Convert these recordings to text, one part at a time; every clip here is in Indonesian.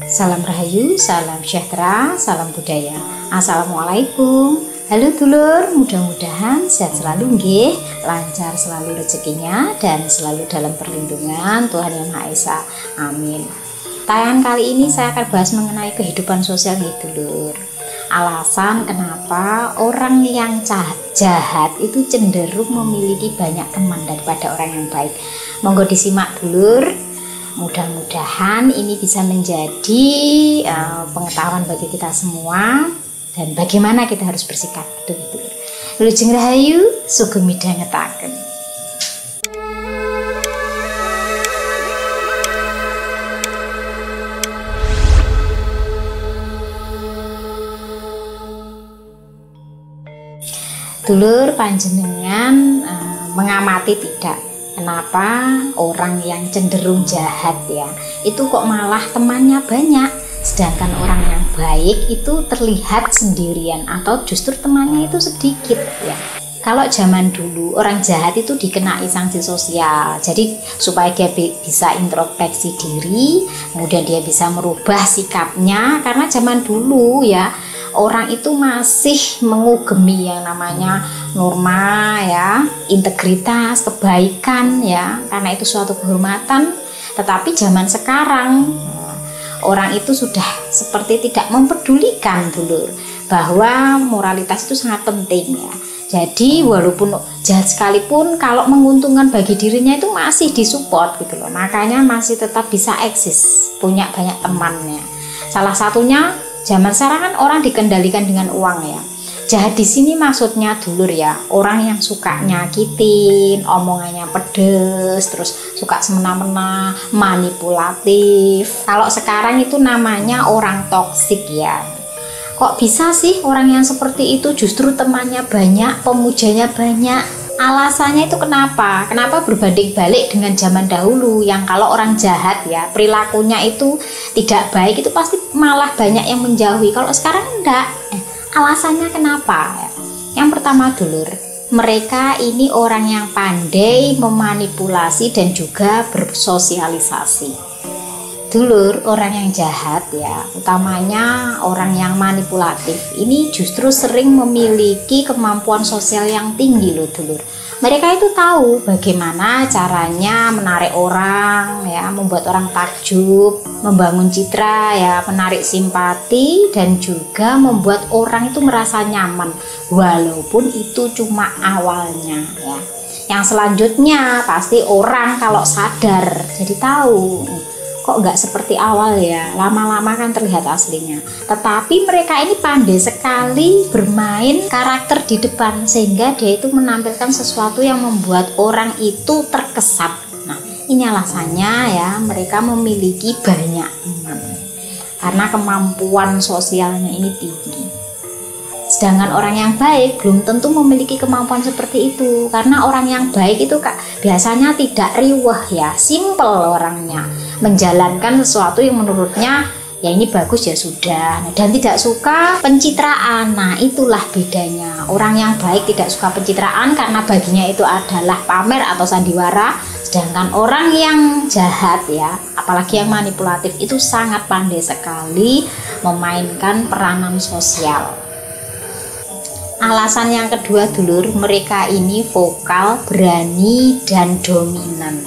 Salam Rahayu, salam sejahtera, salam budaya. Assalamualaikum. Halo dulur, mudah-mudahan sehat selalu nggih, lancar selalu rezekinya dan selalu dalam perlindungan Tuhan Yang Maha Esa. Amin. Tayangan kali ini saya akan bahas mengenai kehidupan sosial nih dulur. Alasan kenapa orang yang jahat itu cenderung memiliki banyak teman daripada orang yang baik. Monggo disimak dulur. Mudah-mudahan ini bisa menjadi pengetahuan bagi kita semua dan bagaimana kita harus bersikap dulur. Wilujeng Rahayu, sugeng midhangetaken. Dulur panjenengan mengamati tidak kenapa orang yang cenderung jahat ya itu kok malah temannya banyak, sedangkan orang yang baik itu terlihat sendirian atau justru temannya itu sedikit ya. Kalau zaman dulu orang jahat itu dikenai sanksi sosial, jadi supaya dia bisa introspeksi diri, kemudian dia bisa merubah sikapnya, karena zaman dulu ya orang itu masih mengugemi yang namanya norma ya, integritas, kebaikan ya, karena itu suatu kehormatan. Tetapi zaman sekarang orang itu sudah seperti tidak mempedulikan dulur bahwa moralitas itu sangat penting ya. Jadi walaupun jahat sekalipun kalau menguntungkan bagi dirinya itu masih disupport gitu loh. Makanya masih tetap bisa eksis, punya banyak temannya. Salah satunya zaman sekarang kan orang dikendalikan dengan uang ya. Jahat di sini maksudnya dulur ya, orang yang suka nyakitin, omongannya pedes, terus suka semena-mena, manipulatif. Kalau sekarang itu namanya orang toksik ya. Kok bisa sih orang yang seperti itu justru temannya banyak, pemujanya banyak? Alasannya itu kenapa? Kenapa berbanding balik dengan zaman dahulu yang kalau orang jahat ya perilakunya itu tidak baik itu pasti malah banyak yang menjauhi. Kalau sekarang enggak. Alasannya kenapa? Yang pertama dulur, mereka ini orang yang pandai memanipulasi dan juga bersosialisasi. Dulur, orang yang jahat ya, utamanya orang yang manipulatif, ini justru sering memiliki kemampuan sosial yang tinggi loh dulur. Mereka itu tahu bagaimana caranya menarik orang ya, membuat orang takjub, membangun citra ya, menarik simpati dan juga membuat orang itu merasa nyaman walaupun itu cuma awalnya ya. Yang selanjutnya pasti orang kalau sadar jadi tahu kok nggak seperti awal ya, lama-lama kan terlihat aslinya. Tetapi mereka ini pandai sekali bermain karakter di depan sehingga dia itu menampilkan sesuatu yang membuat orang itu terkesan. Nah ini alasannya ya, mereka memiliki banyak teman karena kemampuan sosialnya ini tinggi. Sedangkan orang yang baik belum tentu memiliki kemampuan seperti itu, karena orang yang baik itu biasanya tidak riweh ya, simple orangnya, menjalankan sesuatu yang menurutnya ya ini bagus ya sudah, dan tidak suka pencitraan. Nah itulah bedanya, orang yang baik tidak suka pencitraan karena baginya itu adalah pamer atau sandiwara, sedangkan orang yang jahat ya, apalagi yang manipulatif itu sangat pandai sekali memainkan peranan sosial. Alasan yang kedua dulur, mereka ini vokal, berani, dan dominan.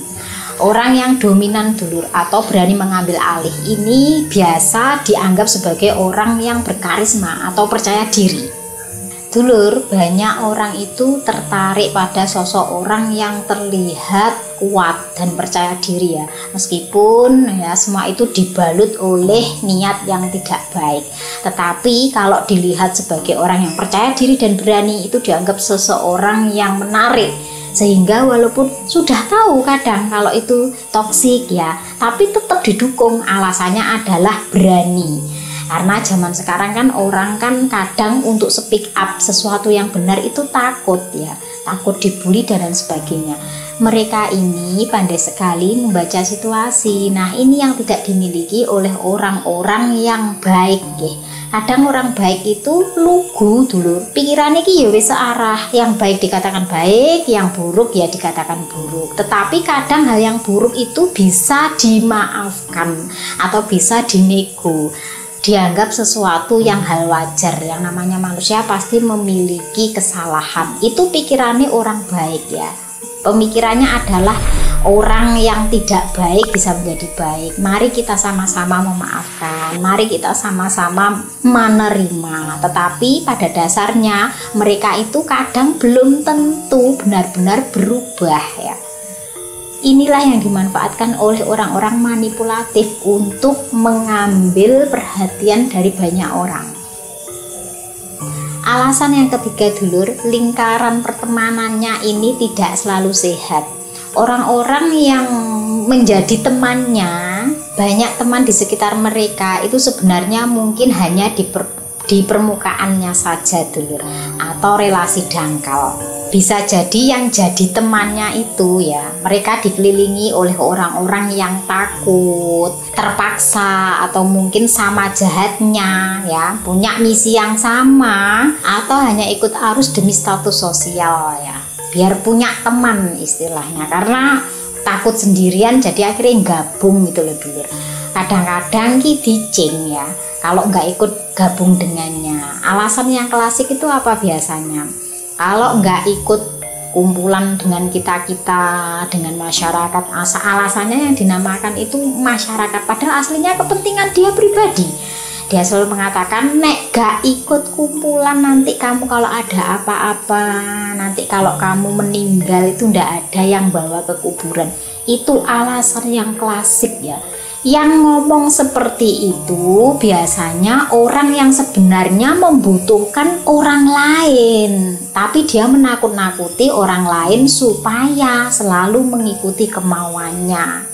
Orang yang dominan dulur atau berani mengambil alih ini biasa dianggap sebagai orang yang berkarisma atau percaya diri. Dulur, banyak orang itu tertarik pada sosok orang yang terlihat kuat dan percaya diri ya, meskipun ya semua itu dibalut oleh niat yang tidak baik. Tetapi kalau dilihat sebagai orang yang percaya diri dan berani itu dianggap seseorang yang menarik, sehingga walaupun sudah tahu kadang kalau itu toksik ya, tapi tetap didukung. Alasannya adalah berani. Karena zaman sekarang kan orang kan kadang untuk speak up sesuatu yang benar itu takut ya, takut dibully dan lain sebagainya. Mereka ini pandai sekali membaca situasi. Nah ini yang tidak dimiliki oleh orang-orang yang baik ya. Kadang orang baik itu lugu dulur, pikirannya ki ya wis searah, yang baik dikatakan baik, yang buruk ya dikatakan buruk. Tetapi kadang hal yang buruk itu bisa dimaafkan atau bisa dinego, dianggap sesuatu yang hal wajar. Yang namanya manusia pasti memiliki kesalahan. Itu pikirannya orang baik ya. Pemikirannya adalah orang yang tidak baik bisa menjadi baik. Mari kita sama-sama memaafkan, mari kita sama-sama menerima. Tetapi pada dasarnya mereka itu kadang belum tentu benar-benar berubah ya. Inilah yang dimanfaatkan oleh orang-orang manipulatif untuk mengambil perhatian dari banyak orang. Alasan yang ketiga dulur, lingkaran pertemanannya ini tidak selalu sehat. Orang-orang yang menjadi temannya, banyak teman di sekitar mereka itu sebenarnya mungkin hanya di permukaannya saja dulur, atau relasi dangkal. Bisa jadi yang jadi temannya itu ya, mereka dikelilingi oleh orang-orang yang takut, terpaksa, atau mungkin sama jahatnya ya, punya misi yang sama, atau hanya ikut arus demi status sosial ya, biar punya teman istilahnya, karena takut sendirian jadi akhirnya gabung gitu loh dulur. Kadang-kadang ki dicing ya kalau nggak ikut gabung dengannya. Alasan yang klasik itu apa biasanya? Kalau nggak ikut kumpulan dengan kita-kita, dengan masyarakat, alasannya yang dinamakan itu masyarakat, padahal aslinya kepentingan dia pribadi. Dia selalu mengatakan, nek gak ikut kumpulan nanti kamu kalau ada apa-apa, nanti kalau kamu meninggal itu ndak ada yang bawa ke kuburan. Itu alasan yang klasik ya. Yang ngomong seperti itu biasanya orang yang sebenarnya membutuhkan orang lain, tapi dia menakut-nakuti orang lain supaya selalu mengikuti kemauannya.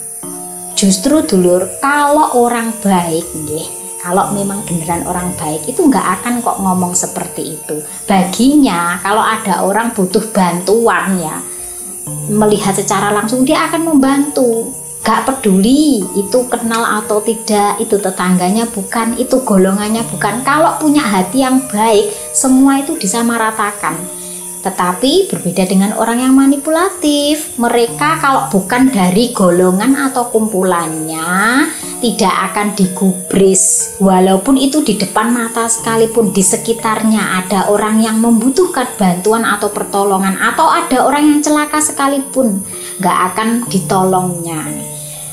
Justru dulur, kalau orang baik nggih, kalau memang beneran orang baik itu nggak akan kok ngomong seperti itu. Baginya kalau ada orang butuh bantuan ya, melihat secara langsung dia akan membantu. Gak peduli itu kenal atau tidak, itu tetangganya bukan, itu golongannya bukan. Kalau punya hati yang baik, semua itu disamaratakan. Tetapi berbeda dengan orang yang manipulatif. Mereka kalau bukan dari golongan atau kumpulannya, tidak akan digubris. Walaupun itu di depan mata sekalipun, di sekitarnya ada orang yang membutuhkan bantuan atau pertolongan, atau ada orang yang celaka sekalipun, gak akan ditolongnya.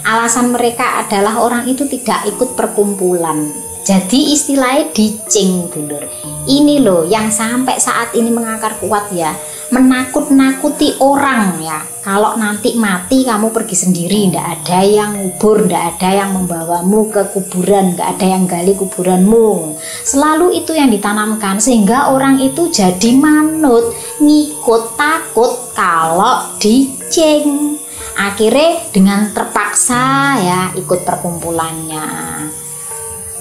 Alasan mereka adalah orang itu tidak ikut perkumpulan. Jadi istilahnya dicing dulur. Ini loh yang sampai saat ini mengakar kuat ya, menakut-nakuti orang ya. Kalau nanti mati kamu pergi sendiri, ndak ada yang ngubur, ndak ada yang membawamu ke kuburan, ndak ada yang gali kuburanmu. Selalu itu yang ditanamkan sehingga orang itu jadi manut, ngikut, takut kalau dicing. Akhirnya dengan terpaksa ya ikut perkumpulannya.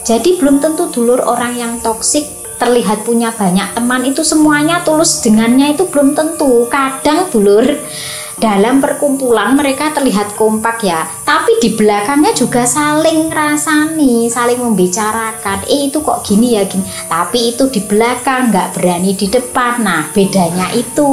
Jadi belum tentu dulur orang yang toksik terlihat punya banyak teman itu semuanya tulus dengannya, itu belum tentu. Kadang dulur dalam perkumpulan mereka terlihat kompak ya, tapi di belakangnya juga saling rasani, saling membicarakan, itu kok gini ya gini, tapi itu di belakang, nggak berani di depan. Nah bedanya itu.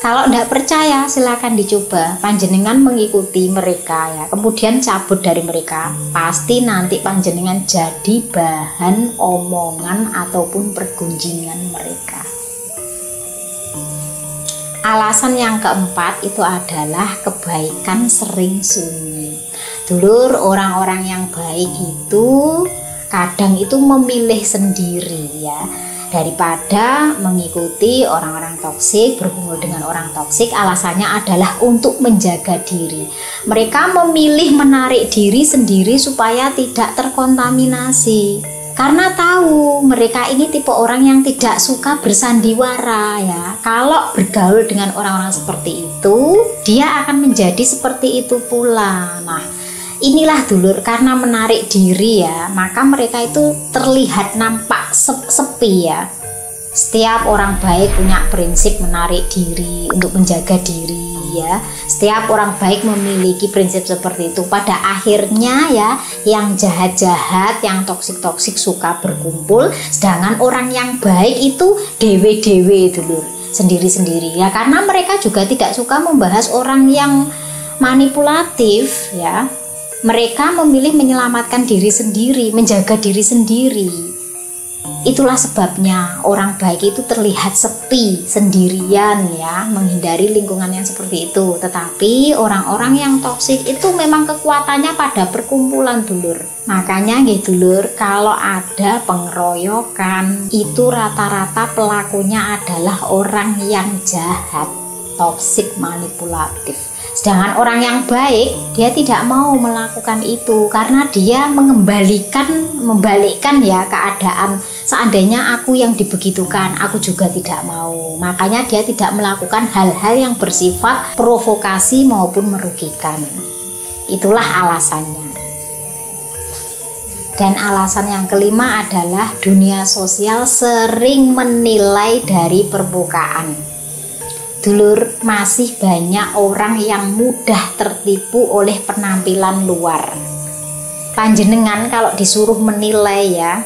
Kalau tidak percaya silakan dicoba, panjenengan mengikuti mereka ya, kemudian cabut dari mereka, pasti nanti panjenengan jadi bahan omongan ataupun pergunjingan mereka. Alasan yang keempat itu adalah kebaikan sering sunyi. Dulur, orang-orang yang baik itu kadang itu memilih sendiri ya, daripada mengikuti orang-orang toksik, berkumpul dengan orang toksik. Alasannya adalah untuk menjaga diri. Mereka memilih menarik diri sendiri supaya tidak terkontaminasi, karena tahu mereka ini tipe orang yang tidak suka bersandiwara ya. Kalau bergaul dengan orang-orang seperti itu, dia akan menjadi seperti itu pula. Nah inilah dulur, karena menarik diri ya, maka mereka itu terlihat nampak sepi ya. Setiap orang baik punya prinsip menarik diri untuk menjaga diri ya. Setiap orang baik memiliki prinsip seperti itu. Pada akhirnya ya, yang jahat-jahat, yang toksik-toksik suka berkumpul, sedangkan orang yang baik itu dewe-dewe dulur, sendiri-sendiri ya, karena mereka juga tidak suka membahas orang yang manipulatif ya. Mereka memilih menyelamatkan diri sendiri, menjaga diri sendiri. Itulah sebabnya orang baik itu terlihat sepi, sendirian ya, menghindari lingkungan yang seperti itu. Tetapi orang-orang yang toksik itu memang kekuatannya pada perkumpulan dulur. Makanya nggih dulur, kalau ada pengeroyokan itu rata-rata pelakunya adalah orang yang jahat, toksik, manipulatif. Sedangkan orang yang baik, dia tidak mau melakukan itu karena dia membalikkan ya keadaan. Seandainya aku yang dibegitukan, aku juga tidak mau. Makanya dia tidak melakukan hal-hal yang bersifat provokasi maupun merugikan. Itulah alasannya. Dan alasan yang kelima adalah dunia sosial sering menilai dari permukaan. Dulur, masih banyak orang yang mudah tertipu oleh penampilan luar. Panjenengan kalau disuruh menilai ya,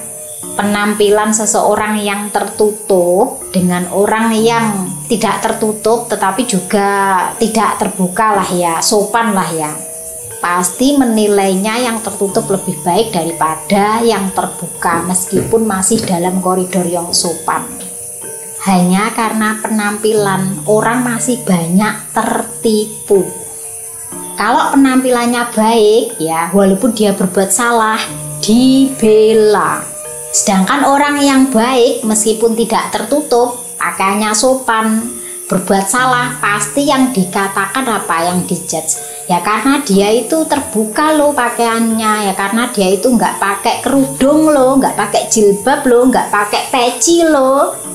penampilan seseorang yang tertutup dengan orang yang tidak tertutup tetapi juga tidak terbuka lah ya, sopan lah ya, pasti menilainya yang tertutup lebih baik daripada yang terbuka meskipun masih dalam koridor yang sopan. Hanya karena penampilan orang masih banyak tertipu. Kalau penampilannya baik ya, walaupun dia berbuat salah dibela. Sedangkan orang yang baik meskipun tidak tertutup, pakaiannya sopan, berbuat salah, pasti yang dikatakan apa, yang dijudge ya, karena dia itu terbuka loh pakaiannya ya, karena dia itu nggak pakai kerudung loh, nggak pakai jilbab loh, nggak pakai peci loh.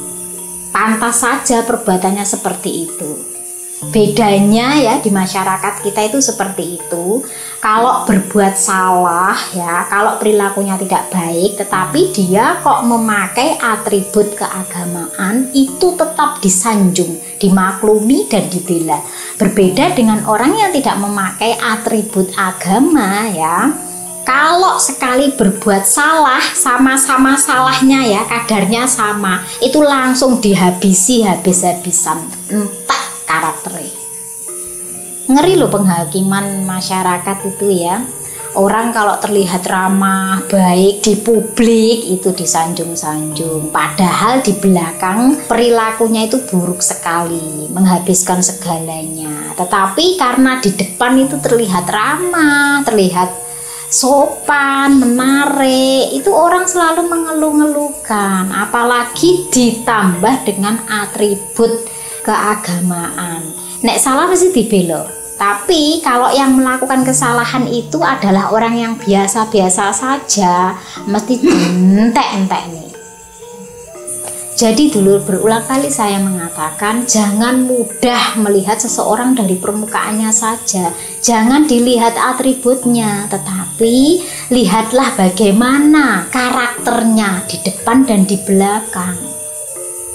Pantas saja perbuatannya seperti itu. Bedanya ya di masyarakat kita itu seperti itu. Kalau berbuat salah ya, kalau perilakunya tidak baik, tetapi dia kok memakai atribut keagamaan, itu tetap disanjung, dimaklumi dan dibela. Berbeda dengan orang yang tidak memakai atribut agama ya. Kalau sekali berbuat salah, sama-sama salahnya ya, kadarnya sama, itu langsung dihabisi habis-habisan, entek karakternya. Ngeri loh penghakiman masyarakat itu ya. Orang kalau terlihat ramah, baik di publik itu disanjung-sanjung, padahal di belakang perilakunya itu buruk sekali, menghabiskan segalanya. Tetapi karena di depan itu terlihat ramah, terlihat sopan, menarik, itu orang selalu mengeluh-ngeluhkan, apalagi ditambah dengan atribut keagamaan. Nek salah mesti dibela. Tapi kalau yang melakukan kesalahan itu adalah orang yang biasa-biasa saja, mesti entek-entek nih. Jadi dulu berulang kali saya mengatakan jangan mudah melihat seseorang dari permukaannya saja. Jangan dilihat atributnya, tetapi lihatlah bagaimana karakternya di depan dan di belakang.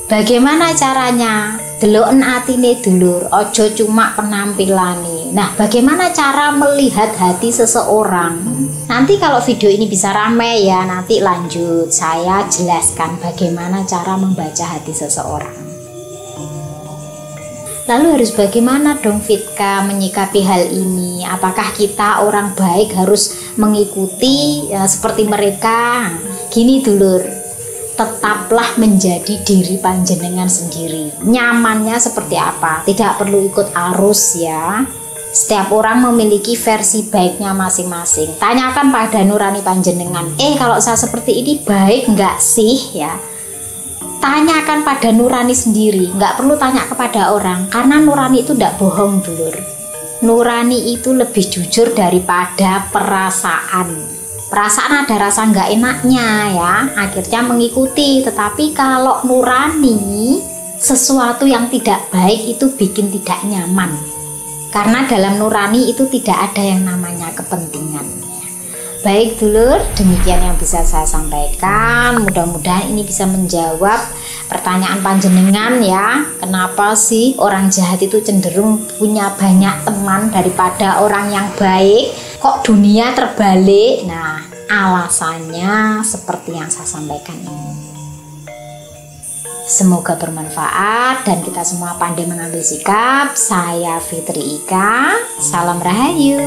Bagaimana caranya? Deloken atine dulur, ojo cuma penampilane. Nah, bagaimana cara melihat hati seseorang? Nanti kalau video ini bisa ramai ya, nanti lanjut saya jelaskan bagaimana cara membaca hati seseorang. Lalu harus bagaimana dong Fitka menyikapi hal ini? Apakah kita orang baik harus mengikuti ya, seperti mereka? Gini dulur, tetaplah menjadi diri panjenengan sendiri. Nyamannya seperti apa? Tidak perlu ikut arus ya. Setiap orang memiliki versi baiknya masing-masing. Tanyakan pada nurani panjenengan, kalau saya seperti ini baik nggak sih ya? Tanyakan pada nurani sendiri, nggak perlu tanya kepada orang, karena nurani itu tidak bohong dulur. Nurani itu lebih jujur daripada perasaan. Perasaan ada rasa nggak enaknya ya, akhirnya mengikuti. Tetapi kalau nurani, sesuatu yang tidak baik itu bikin tidak nyaman. Karena dalam nurani itu tidak ada yang namanya kepentingan. Baik dulur, demikian yang bisa saya sampaikan. Mudah-mudahan ini bisa menjawab pertanyaan panjenengan ya. Kenapa sih orang jahat itu cenderung punya banyak teman daripada orang yang baik? Kok dunia terbalik? Nah, alasannya seperti yang saya sampaikan ini. Semoga bermanfaat dan kita semua pandai mengambil sikap. Saya Fitri Ika, salam rahayu.